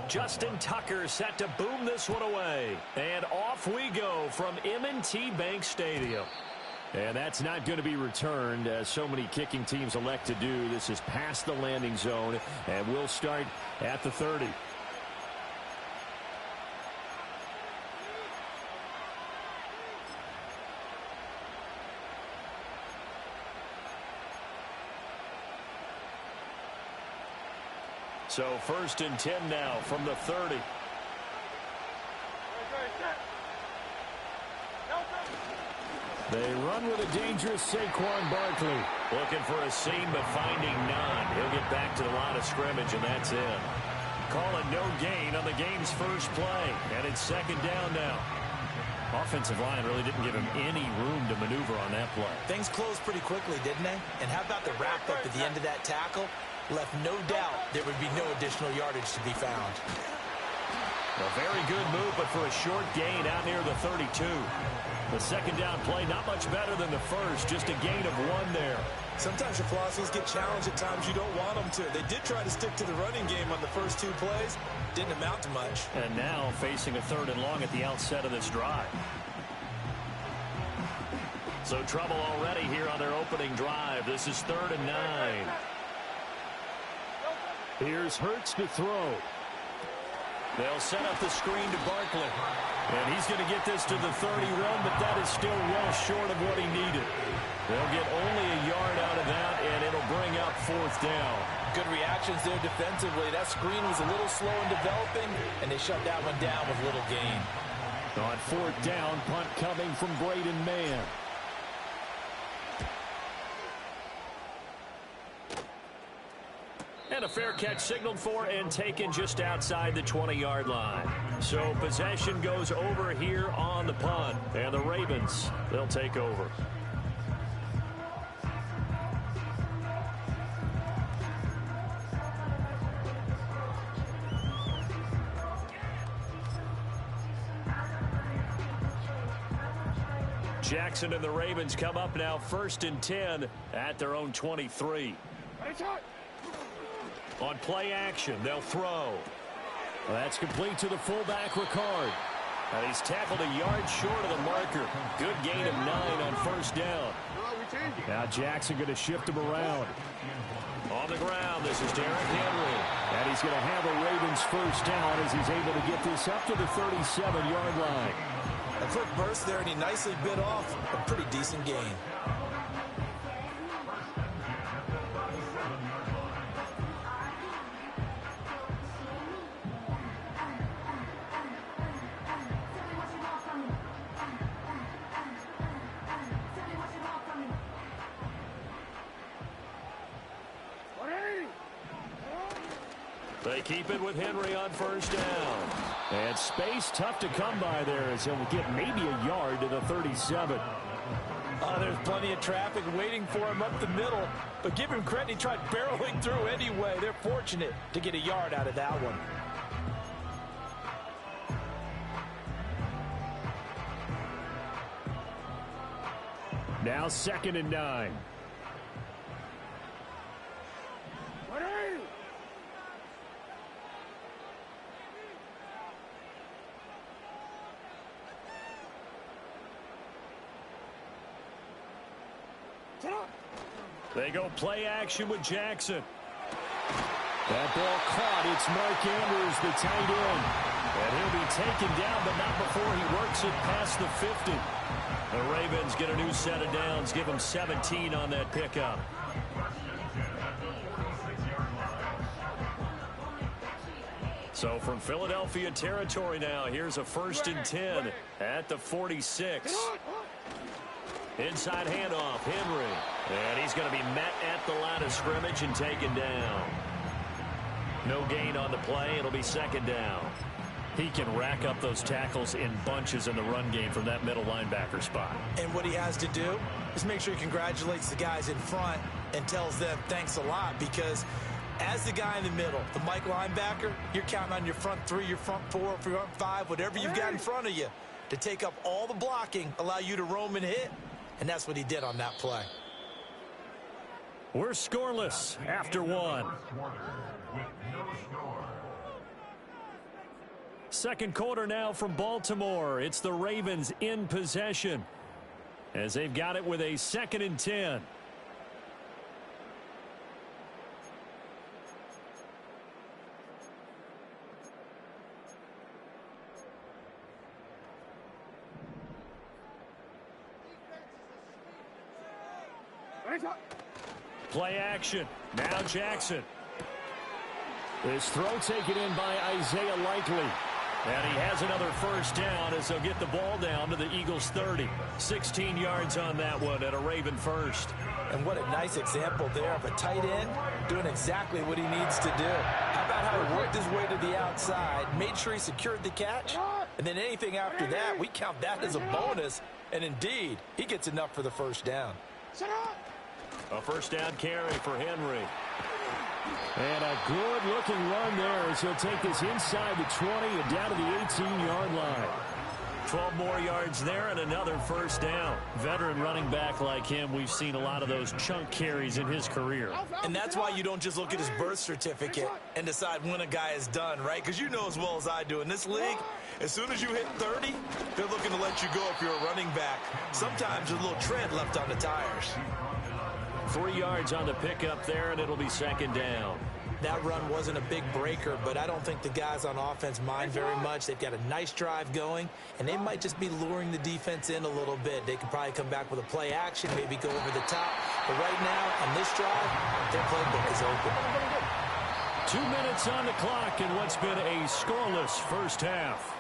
Justin Tucker set to boom this one away. And off we go from M&T Bank Stadium. And that's not going to be returned, as so many kicking teams elect to do. This is past the landing zone, and we'll start at the 30. So 1st and 10 now from the 30. They run with a dangerous Saquon Barkley. Looking for a seam, but finding none. He'll get back to the line of scrimmage, and that's it. Call it no gain on the game's first play, and it's 2nd down now. Offensive line really didn't give him any room to maneuver on that play. Things closed pretty quickly, didn't they? And how about the wrap-up at the end of that tackle? Left no doubt there would be no additional yardage to be found. A very good move, but for a short gain out near the 32. The 2nd down play, not much better than the first, just a gain of 1 there. Sometimes your philosophies get challenged at times you don't want them to. They did try to stick to the running game on the first 2 plays. Didn't amount to much. And now facing a 3rd and long at the outset of this drive. So trouble already here on their opening drive. This is 3rd and 9. Here's Hurts to throw. They'll set up the screen to Barkley. And he's going to get this to the 30 run, but that is still well short of what he needed. They'll get only a yard out of that, and it'll bring up 4th down. Good reactions there defensively. That screen was a little slow in developing, and they shut that one down with little gain. On 4th down, punt coming from Braden Mann. And a fair catch signaled for and taken just outside the 20-yard line. So possession goes over here on the punt. And the Ravens, they'll take over. Jackson and the Ravens come up now 1st and 10 at their own 23. On play action, they'll throw. That's complete to the fullback, Ricard. And he's tackled a yard short of the marker. Good gain of 9 on 1st down. Now Jackson going to shift him around. On the ground, this is Derrick Henry. And he's going to have a Ravens 1st down as he's able to get this up to the 37-yard line. A quick burst there, and he nicely bit off a pretty decent gain. They keep it with Henry on 1st down. And space tough to come by there as he'll get maybe a yard to the 37. There's plenty of traffic waiting for him up the middle. But give him credit, he tried barreling through anyway. They're fortunate to get a yard out of that one. Now 2nd and 9. They go play action with Jackson. That ball caught. It's Mark Andrews, the tight end. And he'll be taken down, but not before he works it past the 50. The Ravens get a new set of downs, give them 17 on that pickup. So from Philadelphia territory now, here's a 1st and 10 at the 46. Inside handoff, Henry. And he's going to be met at the line of scrimmage and taken down. No gain on the play. It'll be 2nd down. He can rack up those tackles in bunches in the run game from that middle linebacker spot. And what he has to do is make sure he congratulates the guys in front and tells them thanks a lot, because as the guy in the middle, the Mike linebacker, you're counting on your front 3, your front 4, your front 5, whatever you've got in front of you to take up all the blocking, allow you to roam and hit. And that's what he did on that play. We're scoreless after 1. Second quarter now from Baltimore. It's the Ravens in possession as they've got it with a 2nd and 10. Play action. Now Jackson. This throw taken in by Isaiah Likely. And he has another first down as they'll get the ball down to the Eagles 30. 16 yards on that one at a Raven first. And what a nice example there of a tight end doing exactly what he needs to do. How about how he worked his way to the outside, made sure he secured the catch, and then anything after that, we count that as a bonus. And indeed, he gets enough for the first down. A first down carry for Henry. And a good-looking run there as he'll take this inside the 20 and down to the 18-yard line. 12 more yards there and another first down. Veteran running back like him, we've seen a lot of those chunk carries in his career. And that's why you don't just look at his birth certificate and decide when a guy is done, right? Because you know as well as I do, in this league, as soon as you hit 30, they're looking to let you go if you're a running back. Sometimes there's a little tread left on the tires. 3 yards on the pickup there, and it'll be 2nd down. That run wasn't a big breaker, but I don't think the guys on offense mind very much. They've got a nice drive going, and they might just be luring the defense in a little bit. They could probably come back with a play action, maybe go over the top. But right now, on this drive, their playbook is open. 2 minutes on the clock in what's been a scoreless first half.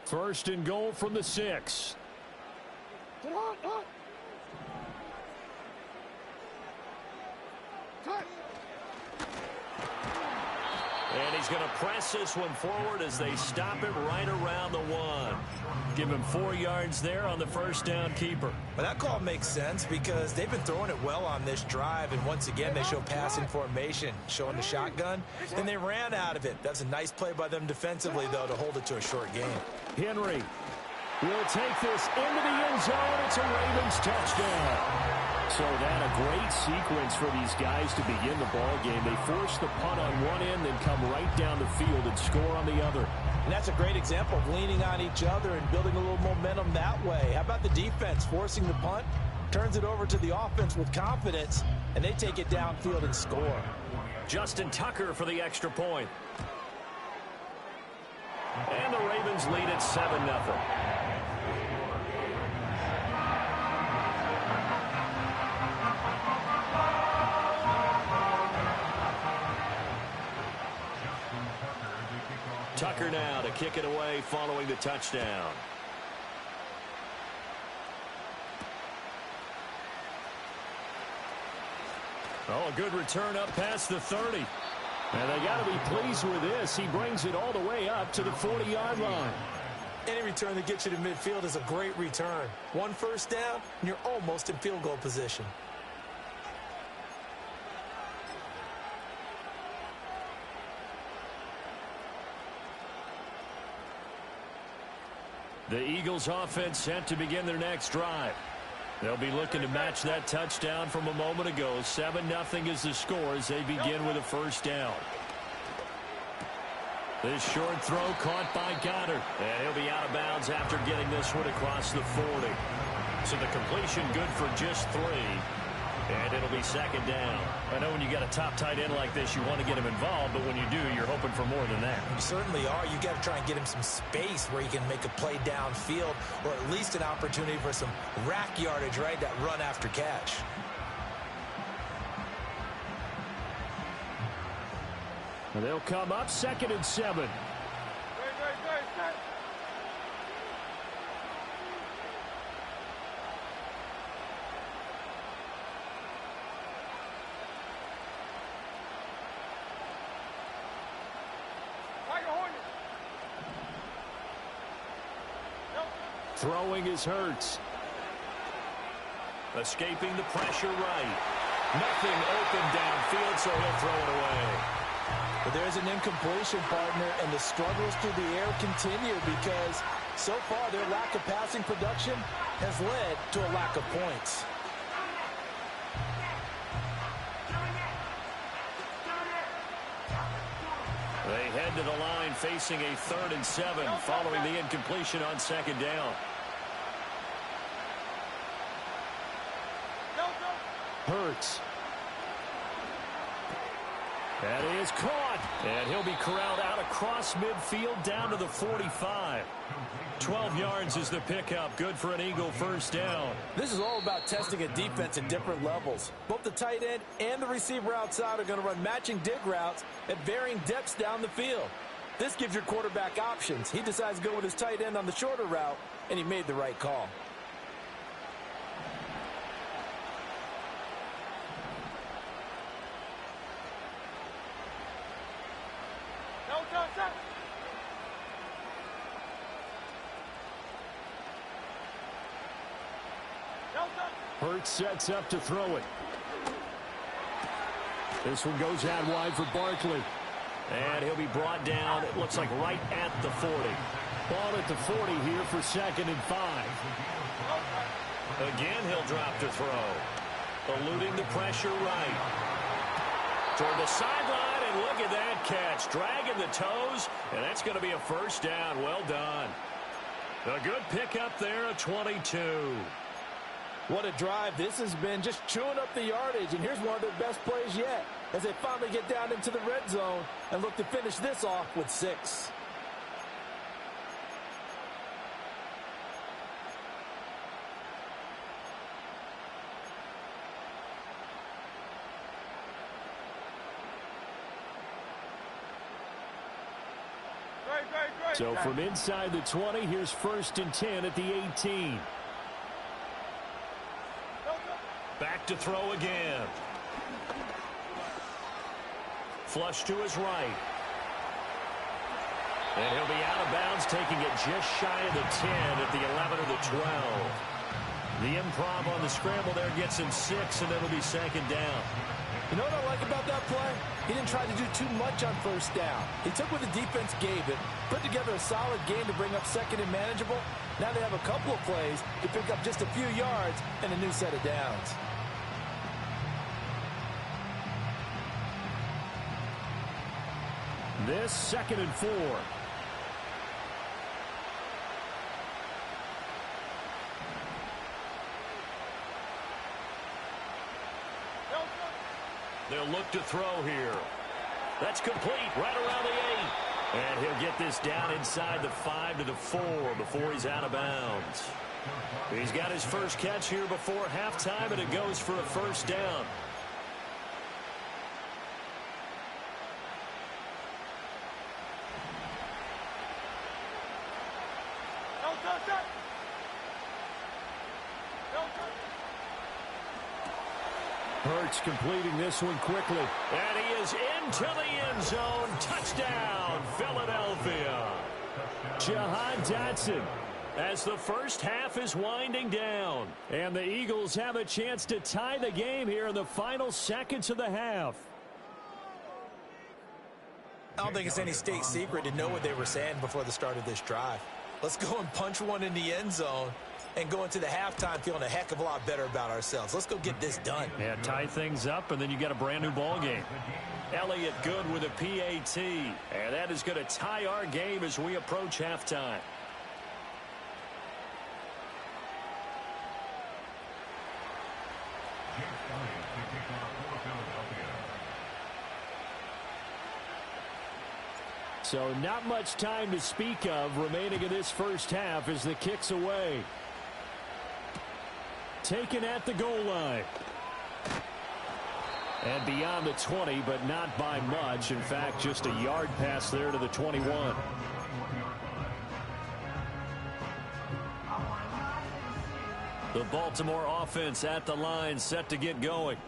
First and goal from the 6. And he's going to press this one forward as they stop it right around the 1. Give him 4 yards there on the first down keeper. But that call makes sense because they've been throwing it well on this drive, and once again they show passing formation, showing the shotgun, and they ran out of it. That's a nice play by them defensively, though, to hold it to a short game. Henry will take this into the end zone. It's a Ravens touchdown. So that a great sequence for these guys to begin the ball game. They force the punt on one end, then come right down the field and score on the other. And that's a great example of leaning on each other and building a little momentum that way. How about the defense forcing the punt, turns it over to the offense with confidence, and they take it downfield and score. Justin Tucker for the extra point. And the Ravens lead at 7-0. Tucker now to kick it away following the touchdown. Oh, a good return up past the 30. And they got to be pleased with this. He brings it all the way up to the 40-yard line. Any return that gets you to midfield is a great return. One first down, and you're almost in field goal position. The Eagles offense set to begin their next drive. They'll be looking to match that touchdown from a moment ago. 7-0 is the score as they begin with a first down. This short throw caught by Goddard. And he'll be out of bounds after getting this one across the 40. So the completion good for just 3. And it'll be 2nd down. I know when you got a top tight end like this, you want to get him involved, but when you do, you're hoping for more than that. You certainly are. You got to try and get him some space where he can make a play downfield, or at least an opportunity for some rack yardage, right? That run after catch. And they'll come up 2nd and 7. Throwing is Hurts. Escaping the pressure right. Nothing open downfield, so he'll throw it away. But there's an incompletion, partner, and the struggles through the air continue because so far their lack of passing production has led to a lack of points. They head to the line facing a 3rd and 7 following the incompletion on 2nd down. Hurts. That is caught. And he'll be corralled out across midfield down to the 45. 12 yards is the pickup. Good for an Eagle first down. This is all about testing a defense at different levels. Both the tight end and the receiver outside are going to run matching dig routes at varying depths down the field. This gives your quarterback options. He decides to go with his tight end on the shorter route, and he made the right call. Hurts sets up to throw it. This one goes out wide for Barkley. And he'll be brought down, it looks like right at the 40. Ball at the 40 here for 2nd and 5. Again, he'll drop to throw. Eluding the pressure right. Toward the sideline, and look at that catch. Dragging the toes, and that's going to be a first down. Well done. A good pickup there, a 22. What a drive this has been, just chewing up the yardage, and here's one of their best plays yet as they finally get down into the red zone and look to finish this off with 6. So from inside the 20, here's 1st and 10 at the 18. Back to throw again. Flush to his right. And he'll be out of bounds, taking it just shy of the 10 at the 11 or the 12. The improv on the scramble there gets him 6, and it'll be 2nd down. You know what I like about that play? He didn't try to do too much on 1st down. He took what the defense gave him, put together a solid game to bring up 2nd and manageable. Now they have a couple of plays to pick up just a few yards and a new set of downs. This 2nd and 4. They'll look to throw here. That's complete right around the 8. And he'll get this down inside the 5 to the 4 before he's out of bounds. He's got his first catch here before halftime, and it goes for a first down. Hurts completing this one quickly. And he is into the end zone. Touchdown, Philadelphia. Jahan Dotson as the first half is winding down. And the Eagles have a chance to tie the game here in the final seconds of the half. I don't think it's any state secret to know what they were saying before the start of this drive. Let's go and punch one in the end zone and go into the halftime feeling a heck of a lot better about ourselves. Let's go get this done. Yeah, tie things up, and then you get a brand new ball game. Elliott good with a PAT, and that is going to tie our game as we approach halftime. So not much time to speak of remaining in this first half as the kick's away. Taken at the goal line. And beyond the 20, but not by much. In fact, just a yard pass there to the 21. The Baltimore offense at the line, set to get going.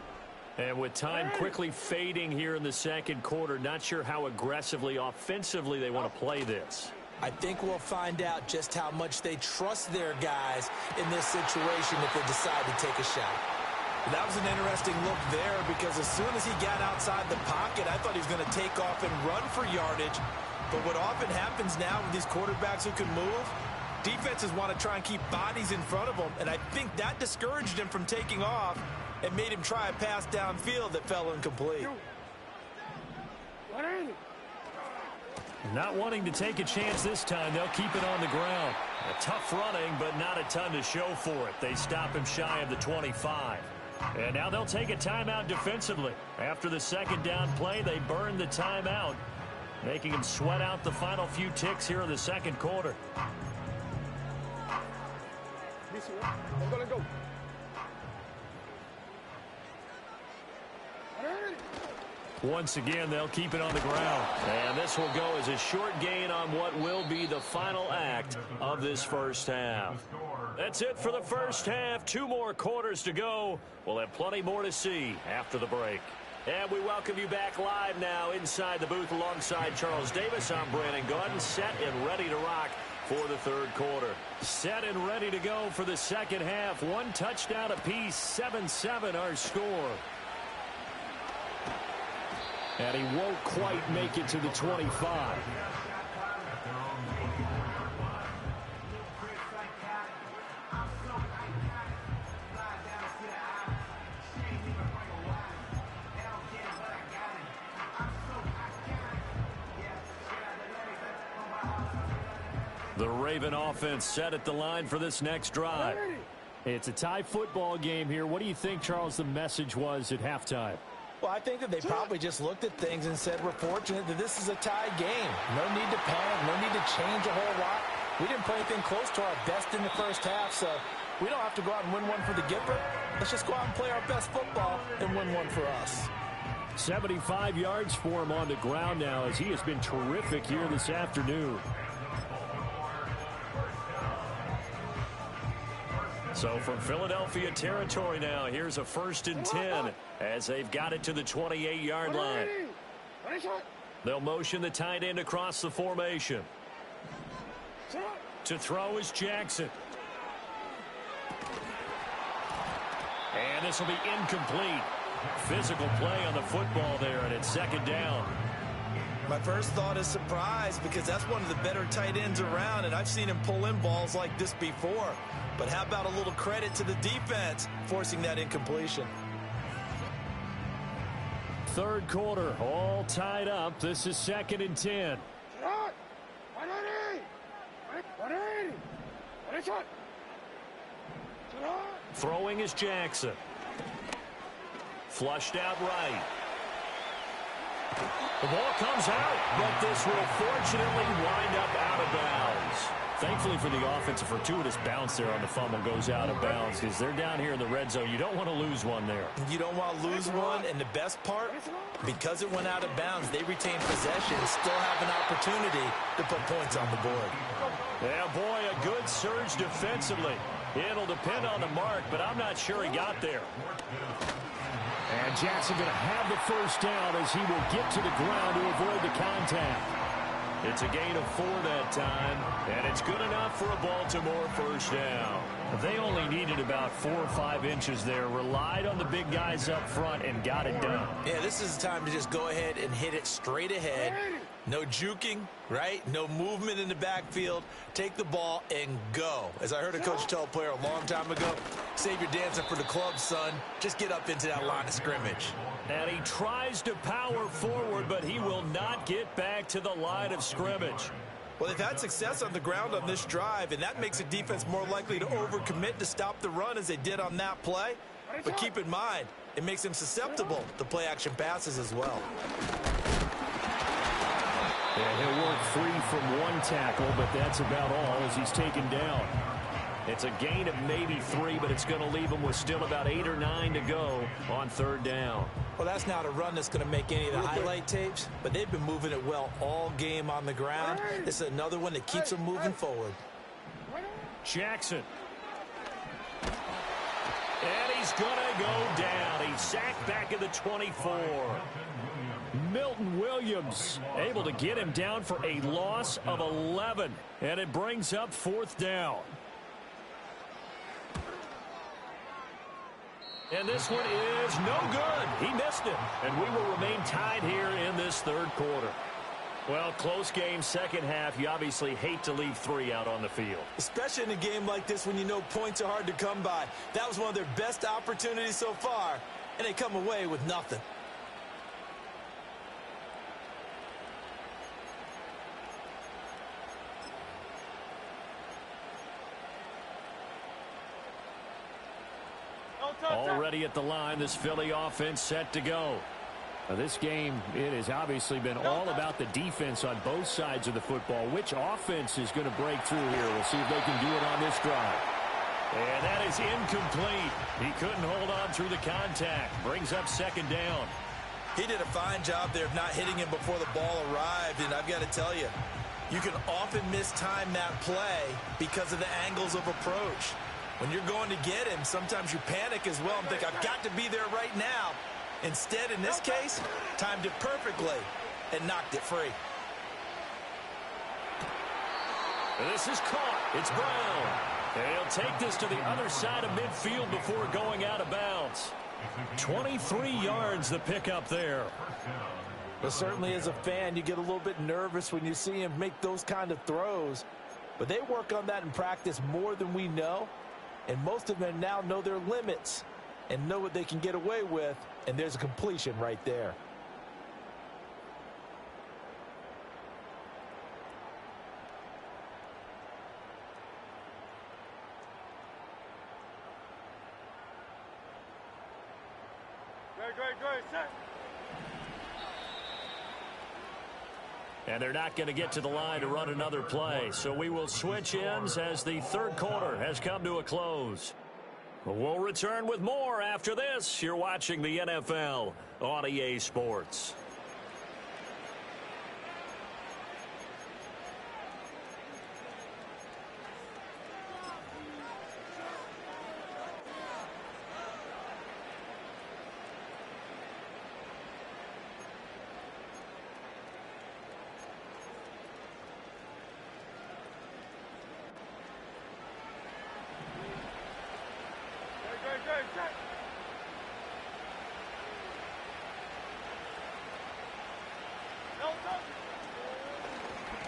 And with time quickly fading here in the second quarter, not sure how aggressively, offensively they want to play this. I think we'll find out just how much they trust their guys in this situation if they decide to take a shot. That was an interesting look there because as soon as he got outside the pocket, I thought he was going to take off and run for yardage. But what often happens now with these quarterbacks who can move, defenses want to try and keep bodies in front of them, and I think that discouraged him from taking off. and made him try a pass downfield that fell incomplete. Not wanting to take a chance this time, they'll keep it on the ground. A tough running, but not a ton to show for it. They stop him shy of the 25. And now they'll take a timeout defensively. After the second down play, they burn the timeout, making him sweat out the final few ticks here in the second quarter. Let's go. Once again, they'll keep it on the ground. And this will go as a short gain on what will be the final act of this first half. That's it for the first half. 2 more quarters to go. We'll have plenty more to see after the break. And we welcome you back live now inside the booth alongside Charles Davis. I'm Brandon Gaudin, set and ready to rock for the third quarter. Set and ready to go for the second half. 1 touchdown apiece, 7-7 our score. And he won't quite make it to the 25. The Raven offense set at the line for this next drive. It's a tie football game here. What do you think, Charles, the message was at halftime? Well, I think that they probably just looked at things and said, we're fortunate that this is a tie game. No need to panic, no need to change a whole lot. We didn't play anything close to our best in the first half, so we don't have to go out and win one for the Gipper. Let's just go out and play our best football and win one for us. 75 yards for him on the ground now as he has been terrific here this afternoon. So from Philadelphia territory now, here's a 1st and 10 as they've got it to the 28-yard line. They'll motion the tight end across the formation. To throw is Jackson. And this will be incomplete. Physical play on the football there, and it's 2nd down. My first thought is surprise because that's one of the better tight ends around, and I've seen him pull in balls like this before. But how about a little credit to the defense forcing that incompletion? Third quarter, all tied up. This is 2nd and 10. Throwing is Jackson. Flushed out right. The ball comes out, but this will fortunately wind up out of bounds. Thankfully for the offense, a fortuitous bounce there on the fumble goes out of bounds because they're down here in the red zone. You don't want to lose one there. You don't want to lose one, and the best part, because it went out of bounds, they retain possession, still have an opportunity to put points on the board. Yeah, boy, a good surge defensively. It'll depend on the mark, but I'm not sure he got there. And Jackson going to have the first down as he will get to the ground to avoid the contact. It's a gain of 4 that time, and it's good enough for a Baltimore first down. They only needed about 4 or 5 inches there, relied on the big guys up front, and got it done. Yeah, this is the time to just go ahead and hit it straight ahead. No juking, right? No movement in the backfield. Take the ball and go. As I heard a coach tell a player a long time ago, save your dancing for the club, son. Just get up into that line of scrimmage. And he tries to power forward, but he will not get back to the line of scrimmage. Well, they've had success on the ground on this drive, and that makes a defense more likely to overcommit to stop the run as they did on that play. But keep in mind, it makes them susceptible to play-action passes as well. Yeah, he'll work free from 1 tackle, but that's about all as he's taken down. It's a gain of maybe 3, but it's going to leave them with still about 8 or 9 to go on 3rd down. Well, that's not a run that's going to make any of the highlight tapes, but they've been moving it well all game on the ground. This is another one that keeps them moving forward. Jackson. And he's going to go down. He's sacked back at the 24. Milton Williams able to get him down for a loss of 11, and it brings up 4th down. And this one is no good. He missed it. And we will remain tied here in this third quarter. Well, close game, second half. You obviously hate to leave 3 out on the field. Especially in a game like this when you know points are hard to come by. That was one of their best opportunities so far, and they come away with nothing. Already at the line, this Philly offense set to go. Now, this game, it has obviously been all about the defense on both sides of the football. Which offense is going to break through here? We'll see if they can do it on this drive. And that is incomplete. He couldn't hold on through the contact. Brings up second down. He did a fine job there of not hitting him before the ball arrived, and I've got to tell you, you can often mistime that play because of the angles of approach. When you're going to get him, sometimes you panic as well and think, I've got to be there right now. Instead, in this case, timed it perfectly and knocked it free. This is caught. It's Brown. And he'll take this to the other side of midfield before going out of bounds. 23 yards the pickup there. But certainly as a fan, you get a little bit nervous when you see him make those kind of throws. But they work on that in practice more than we know. And most of them now know their limits and know what they can get away with. And there's a completion right there. Great, set. And they're not going to get to the line to run another play. So we will switch ends as the third quarter has come to a close. We'll return with more after this. You're watching the NFL on EA Sports.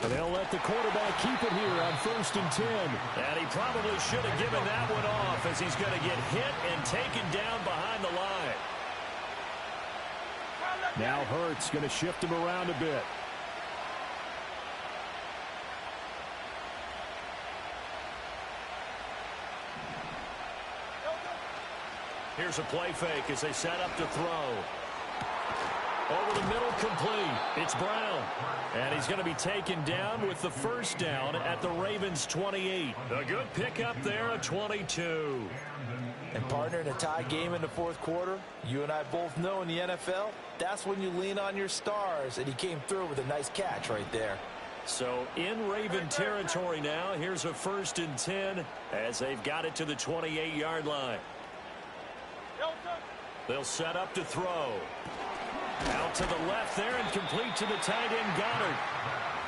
They'll let the quarterback keep it here on 1st and 10. And he probably should have given that one off as he's going to get hit and taken down behind the line. Now Hurts going to shift him around a bit. Here's a play fake as they set up to throw. Over the middle, complete. It's Brown. And he's going to be taken down with the first down at the Ravens' 28. A good pickup there, a 22. And partner, in a tie game in the fourth quarter, you and I both know in the NFL, that's when you lean on your stars. And he came through with a nice catch right there. So in Raven territory now, here's a 1st and 10 as they've got it to the 28-yard line. They'll set up to throw. Out to the left there and complete to the tight end Goddard.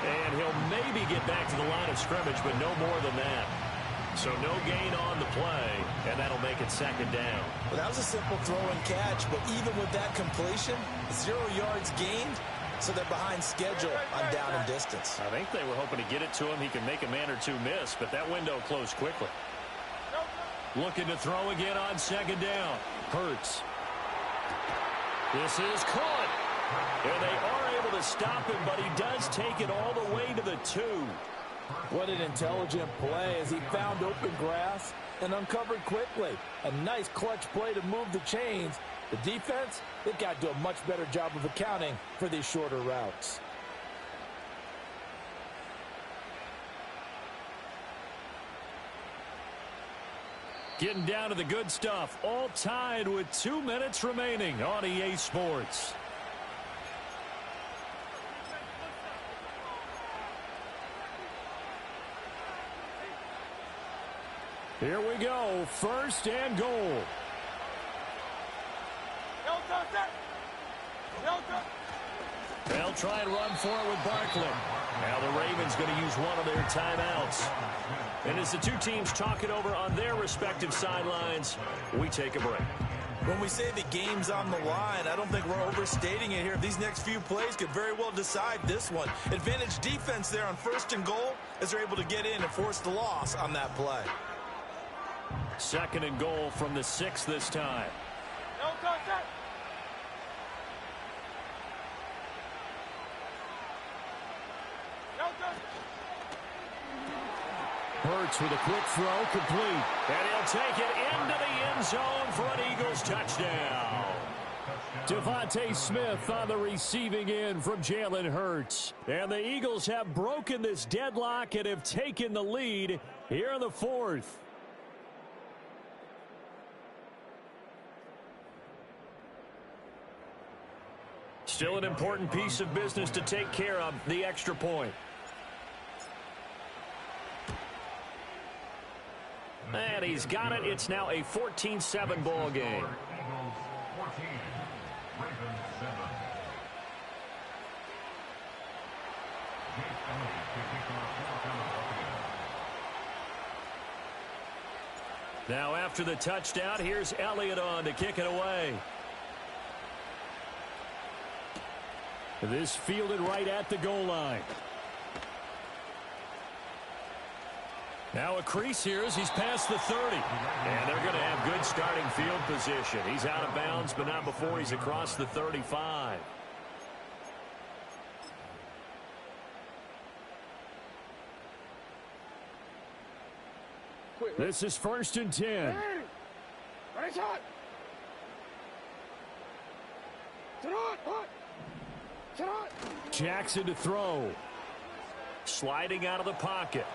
And he'll maybe get back to the line of scrimmage, but no more than that. So no gain on the play, and that'll make it second down. Well, that was a simple throw and catch, but even with that completion, 0 yards gained, so they're behind schedule on down and distance. I think they were hoping to get it to him. He could make a man or two miss, but that window closed quickly. Looking to throw again on second down. Hurts. This is caught. And they are able to stop him, but he does take it all the way to the 2. What an intelligent play as he found open grass and uncovered quickly. A nice clutch play to move the chains. The defense, they've got to do a much better job of accounting for these shorter routes. Getting down to the good stuff. All tied with 2 minutes remaining on EA Sports. Here we go. 1st and goal. They'll try and run for it with Barkley. Now the Ravens going to use one of their timeouts. And as the two teams talk it over on their respective sidelines, we take a break. When we say the game's on the line, I don't think we're overstating it here. These next few plays could very well decide this one. Advantage defense there on 1st and goal as they're able to get in and force the loss on that play. 2nd and goal from the 6 this time. Hurts with a quick throw, complete. And he'll take it into the end zone for an Eagles touchdown. Devontae Smith on the receiving end from Jalen Hurts. And the Eagles have broken this deadlock and have taken the lead here in the 4th. Still an important piece of business to take care of, the extra point. And he's got it. It's now a 14-7 ball game. Now after the touchdown, here's Elliott on to kick it away. This fielded right at the goal line. Now a crease here as he's past the 30. And they're going to have good starting field position. He's out of bounds, but not before he's across the 35. This is 1st and 10. Jackson to throw. Sliding out of the pocket.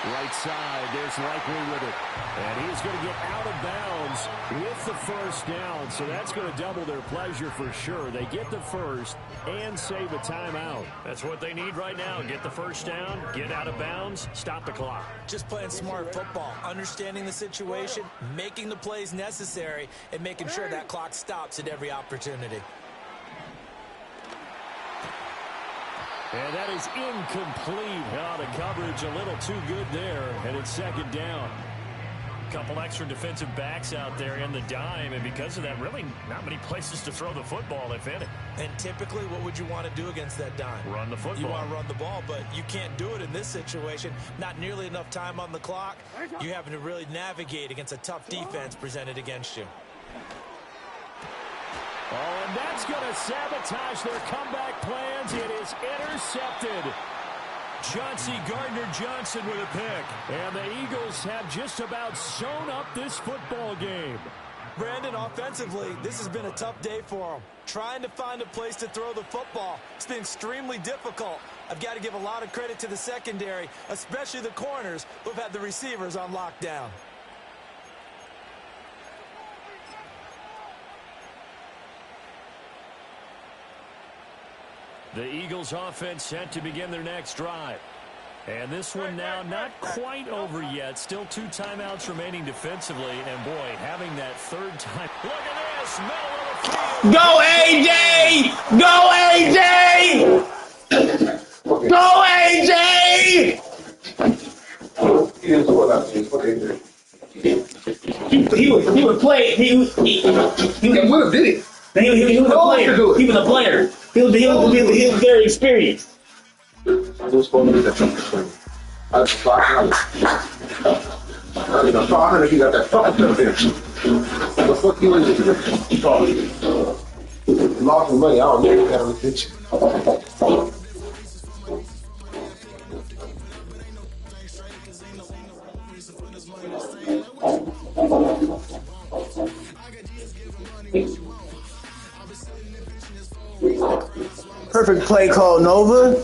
Right side, there's Likely with it. And he's going to get out of bounds with the 1st down. So that's going to double their pleasure for sure. They get the 1st and save a timeout. That's what they need right now. Get the 1st down, get out of bounds, stop the clock. Just playing smart football, understanding the situation, making the plays necessary, and making sure that clock stops at every opportunity. And that is incomplete. Oh, the coverage a little too good there, and it's 2nd down. A couple extra defensive backs out there in the dime, and because of that, really not many places to throw the football, if any. And typically, what would you want to do against that dime? Run the football. You want to run the ball, but you can't do it in this situation. Not nearly enough time on the clock. You're having to really navigate against a tough defense presented against you. Oh, and that's going to sabotage their comeback plans. It is intercepted. Chauncey Gardner-Johnson with a pick. And the Eagles have just about sewn up this football game. Brandon, offensively, this has been a tough day for them. Trying to find a place to throw the football. It's been extremely difficult. I've got to give a lot of credit to the secondary, especially the corners who've had the receivers on lockdown. The Eagles offense set to begin their next drive. And this one now not quite over yet. Still 2 timeouts remaining defensively. And, boy, having that 3rd time. Look at this. Middle of the field. Go, AJ! Go, AJ! Go, AJ! He would play. He would have did it. He was a player. He was a player. He was very experienced. I was supposed to get that. I was 500. I got 500. He got that fucking there. The fuck you in there? Lost the money. I don't know. Got a picture. Perfect play call, Nova.